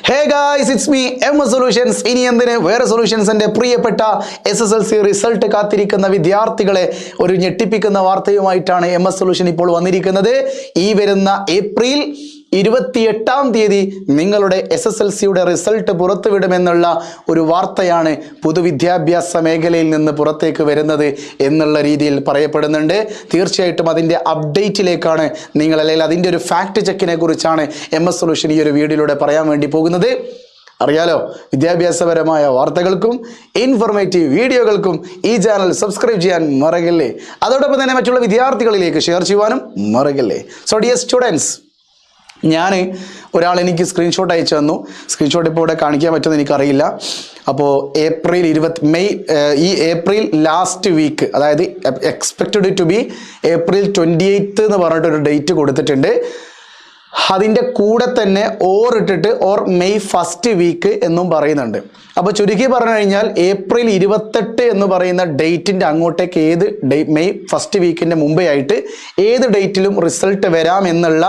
Hey guys, it's me MS Solutions. ഇനി എന്തിന് വേറെ സൊല്യൂഷൻസിന്റെ പ്രിയപ്പെട്ട SSLC റിസൾട്ട് കാത്തിരിക്കുന്ന വിദ്യാർത്ഥികളെ ഒരു ഞെട്ടിപ്പിക്കുന്ന വാർത്തയുമായിട്ടാണ് MS Solution ഇപ്പോൾ വന്നിരിക്കുന്നത്. ഈ വരുന്ന ഏപ്രിൽ 28-ാം തീയതി നിങ്ങളുടെ SSLCയുടെ റിസൾട്ട് പുറത്തുവിടുമെന്നുള്ള ഒരു വാർത്തയാണ് പൊതുവിദ്യാഭ്യാസ മേഖലയിൽ നിന്ന് പുറത്തേക്ക് വരുന്നത് എന്നുള്ള രീതിയിൽ പറയപ്പെടുന്നുണ്ട്. തീർച്ചയായിട്ടും അതിൻ്റെ അപ്ഡേറ്റിലേക്കാണ് നിങ്ങൾ, അല്ലെങ്കിൽ അതിൻ്റെ ഒരു ഫാക്ട് ചെക്കിനെ കുറിച്ചാണ് MS Solution ഈ ഒരു വീഡിയോയിലൂടെ പറയാൻ വേണ്ടി പോകുന്നത്. അറിയാലോ, വിദ്യാഭ്യാസപരമായ വാർത്തകൾക്കും ഇൻഫോർമേറ്റീവ് വീഡിയോകൾക്കും ഈ ചാനൽ സബ്സ്ക്രൈബ് ചെയ്യാൻ മറക്കല്ലേ. അതോടൊപ്പം തന്നെ മറ്റുള്ള വിദ്യാർത്ഥികളിലേക്ക് ഷെയർ ചെയ്യുവാനും മറക്കല്ലേ. സോ ഡിയർ സ്റ്റുഡൻസ്, ഞാൻ എനിക്ക് സ്ക്രീൻഷോട്ട് അയച്ചു തന്നു. സ്ക്രീൻഷോട്ട് ഇപ്പോൾ ഇവിടെ കാണിക്കാൻ പറ്റുമെന്ന് എനിക്കറിയില്ല. അപ്പോൾ ഈ ഏപ്രിൽ ലാസ്റ്റ് വീക്ക്, അതായത് എക്സ്പെക്റ്റഡ് ടു ബി ഏപ്രിൽ 28 എന്ന് പറഞ്ഞിട്ടൊരു ഡേറ്റ് കൊടുത്തിട്ടുണ്ട്. അതിൻ്റെ കൂടെ തന്നെ ഇട്ടിട്ട് മെയ് 1st വീക്ക് എന്നും പറയുന്നുണ്ട്. അപ്പോൾ ചുരുക്കി പറഞ്ഞു കഴിഞ്ഞാൽ ഏപ്രിൽ 28 എന്ന് പറയുന്ന ഡേറ്റിൻ്റെ അങ്ങോട്ടേക്ക് മെയ് 1st വീക്കിൻ്റെ മുമ്പേ ആയിട്ട് ഏത് ഡേറ്റിലും റിസൾട്ട് വരാം എന്നുള്ള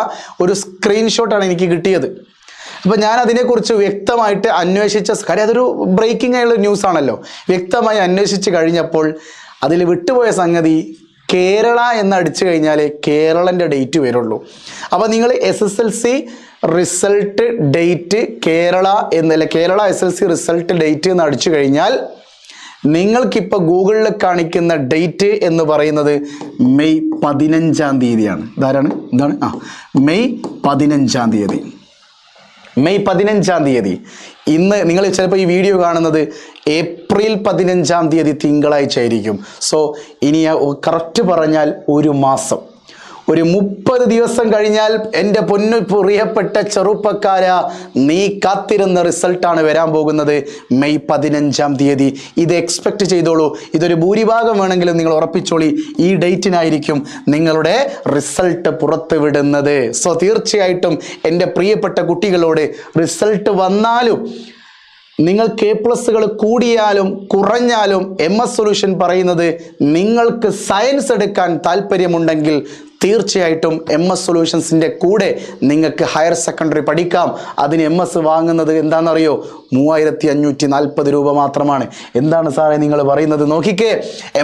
ഒരു സ്ക്രീൻഷോട്ടാണ് എനിക്ക് കിട്ടിയത്. അപ്പോൾ ഞാൻ അതിനെക്കുറിച്ച് വ്യക്തമായിട്ട് കാര്യം അതൊരു ബ്രേക്കിംഗ് ആയുള്ള ന്യൂസ് ആണല്ലോ. വ്യക്തമായി അന്വേഷിച്ച് കഴിഞ്ഞപ്പോൾ അതിൽ വിട്ടുപോയ സംഗതി കേരള എന്നടിച്ചു കഴിഞ്ഞാൽ കേരളൻ്റെ ഡേറ്റ് വരുള്ളൂ. അപ്പോൾ നിങ്ങൾ SSLC result date Kerala SSLC result date എന്ന് അടിച്ചു കഴിഞ്ഞാൽ നിങ്ങൾക്കിപ്പോൾ ഗൂഗിളിൽ കാണിക്കുന്ന ഡേറ്റ് എന്ന് പറയുന്നത് മെയ് 15-ാം തീയതിയാണ്. മെയ് 15-ാം തീയതി. മെയ് 15-ാം തീയതി. ഇന്ന് നിങ്ങൾ ചിലപ്പോൾ ഈ വീഡിയോ കാണുന്നത് ഏപ്രിൽ 15-ാം തീയതി തിങ്കളാഴ്ച ആയിരിക്കും. സോ ഇനി കറക്റ്റ് പറഞ്ഞാൽ ഒരു മാസം, ഒരു 30 ദിവസം കഴിഞ്ഞാൽ എൻ്റെ പൊന്നു പ്രിയപ്പെട്ട ചെറുപ്പക്കാര, നീ കാത്തിരുന്ന റിസൾട്ടാണ് വരാൻ പോകുന്നത് മെയ് 15-ാം തീയതി. ഇത് എക്സ്പെക്റ്റ് ചെയ്തോളൂ. ഇതൊരു ഭൂരിഭാഗം വേണമെങ്കിലും നിങ്ങൾ ഉറപ്പിച്ചോളി, ഈ ഡേറ്റിനായിരിക്കും നിങ്ങളുടെ റിസൾട്ട് പുറത്തു വിടുന്നത്. സോ തീർച്ചയായിട്ടും എൻ്റെ പ്രിയപ്പെട്ട കുട്ടികളോട്, റിസൾട്ട് വന്നാലും നിങ്ങൾക്ക് A+ കൂടിയാലും കുറഞ്ഞാലും MS Solution പറയുന്നത്, നിങ്ങൾക്ക് സയൻസ് എടുക്കാൻ താല്പര്യമുണ്ടെങ്കിൽ തീർച്ചയായിട്ടും MS Solutionsൻ്റെ കൂടെ നിങ്ങൾക്ക് ഹയർ സെക്കൻഡറി പഠിക്കാം. അതിന് MS വാങ്ങുന്നത് എന്താണെന്നറിയോ? 3540 രൂപ മാത്രമാണ്. എന്താണ് സാറേ നിങ്ങൾ പറയുന്നത്? നോക്കിക്കേ,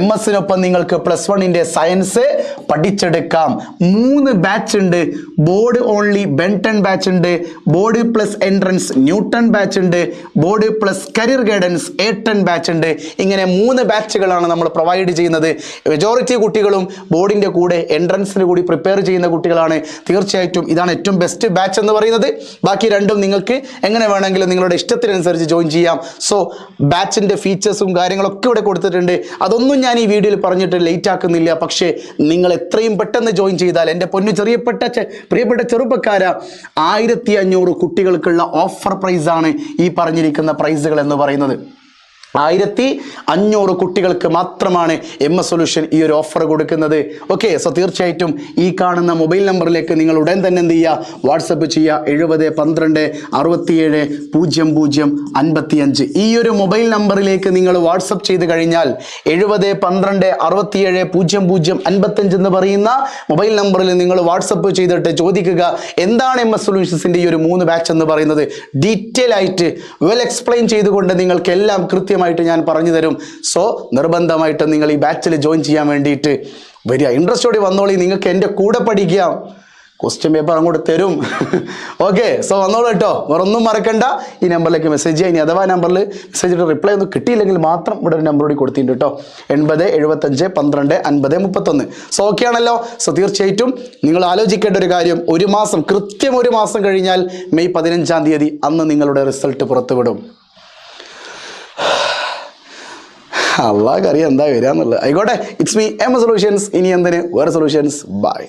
MS-നൊപ്പം നിങ്ങൾക്ക് +1ൻ്റെ സയൻസ് പഠിച്ചെടുക്കാം. 3 ബാച്ച് ഉണ്ട്. ബോർഡ് ഓൺലി ബെൻടൺ ബാച്ച് ഉണ്ട്, board plus entrance Newton batch ഉണ്ട്, board plus career guidance A10 batch ഉണ്ട്. ഇങ്ങനെ 3 ബാച്ചുകളാണ് നമ്മൾ പ്രൊവൈഡ് ചെയ്യുന്നത്. മെജോറിറ്റി കുട്ടികളും ബോർഡിൻ്റെ കൂടെ എൻട്രൻസിന് കൂടി പ്രിപ്പയർ ചെയ്യുന്ന കുട്ടികളാണ്. തീർച്ചയായിട്ടും ഇതാണ് ഏറ്റവും ബെസ്റ്റ് ബാച്ച് എന്ന് പറയുന്നത്. ബാക്കി രണ്ടും നിങ്ങൾക്ക് എങ്ങനെ വേണമെങ്കിലും നിങ്ങളുടെ ഇഷ്ടത്തിനനുസരിച്ച് ജോയിൻ ചെയ്യാം. സോ ബാച്ചിൻ്റെ ഫീച്ചേഴ്സും കാര്യങ്ങളൊക്കെ ഇവിടെ കൊടുത്തിട്ടുണ്ട്. അതൊന്നും ഞാൻ ഈ വീഡിയോയിൽ പറഞ്ഞിട്ട് ലേറ്റ് ആക്കുന്നില്ല. പക്ഷേ നിങ്ങൾ എത്രയും പെട്ടെന്ന് ജോയിൻ ചെയ്താൽ, എൻ്റെ പൊന്നു പ്രിയപ്പെട്ട ചെറുപ്പക്കാര, 1500 കുട്ടികൾക്കുള്ള ഓഫർ പ്രൈസാണ് ഈ പറഞ്ഞിരിക്കുന്ന പ്രൈസുകൾ എന്ന് പറയുന്നത്. 1500 കുട്ടികൾക്ക് മാത്രമാണ് MS Solution ഈ ഒരു ഓഫർ കൊടുക്കുന്നത്. ഓക്കെ, സോ തീർച്ചയായിട്ടും ഈ കാണുന്ന മൊബൈൽ നമ്പറിലേക്ക് നിങ്ങൾ ഉടൻ തന്നെ എന്ത് ചെയ്യുക? വാട്സപ്പ് ചെയ്യുക. 70 12 67 00 55. ഈ ഒരു മൊബൈൽ നമ്പറിലേക്ക് നിങ്ങൾ വാട്സപ്പ് ചെയ്ത് കഴിഞ്ഞാൽ 70 12 67 00 55 എന്ന് പറയുന്ന മൊബൈൽ നമ്പറിൽ നിങ്ങൾ വാട്സപ്പ് ചെയ്തിട്ട് ചോദിക്കുക, എന്താണ് MS Solutionsൻ്റെ ഈ ഒരു 3 ബാച്ച് എന്ന് പറയുന്നത്. ഡീറ്റെയിൽ ആയിട്ട് എക്സ്പ്ലെയിൻ ചെയ്തുകൊണ്ട് നിങ്ങൾക്ക് എല്ലാം കൃത്യമായിട്ട് ഞാൻ പറഞ്ഞു തരും. സോ നിർബന്ധമായിട്ട് നിങ്ങൾ ഈ ബാച്ചിൽ ജോയിൻ ചെയ്യാൻ വേണ്ടിയിട്ട് വരിക. ഇൻട്രസ്റ്റോടെ വന്നോളി. നിങ്ങൾക്ക് എൻ്റെ കൂടെ പഠിക്കാം. ക്വസ്റ്റ്യൻ പേപ്പർ അങ്ങോട്ട് തരും. ഓക്കെ, സോ വന്നോളൂ കേട്ടോ. വേറൊന്നും മറക്കണ്ട. ഈ നമ്പറിലേക്ക് മെസ്സേജ് ചെയ്യുക. ഇനി അഥവാ നമ്പറിൽ മെസ്സേജ് ഇട്ട് റിപ്ലൈ ഒന്നും കിട്ടിയില്ലെങ്കിൽ മാത്രം ഇവിടെ ഒരു നമ്പർ കൂടി കൊടുത്തിട്ടുണ്ട് കേട്ടോ. 80 75 12 50 31. സോ ഓക്കെ ആണല്ലോ. സോ തീർച്ചയായിട്ടും നിങ്ങൾ ആലോചിക്കേണ്ട ഒരു കാര്യം, കൃത്യം ഒരു മാസം കഴിഞ്ഞാൽ മെയ് 15-ാം തീയതി അന്ന് നിങ്ങളുടെ റിസൾട്ട് പുറത്തുവിടും. അള്ളാഹ് അറിയാം എന്താ വരിക എന്നുള്ളത്. ആയിക്കോട്ടെ, ഇറ്റ്സ് മീ MS Solutions. ഇനി എന്തിന് വേറെ സൊല്യൂഷൻസ്. ബൈ.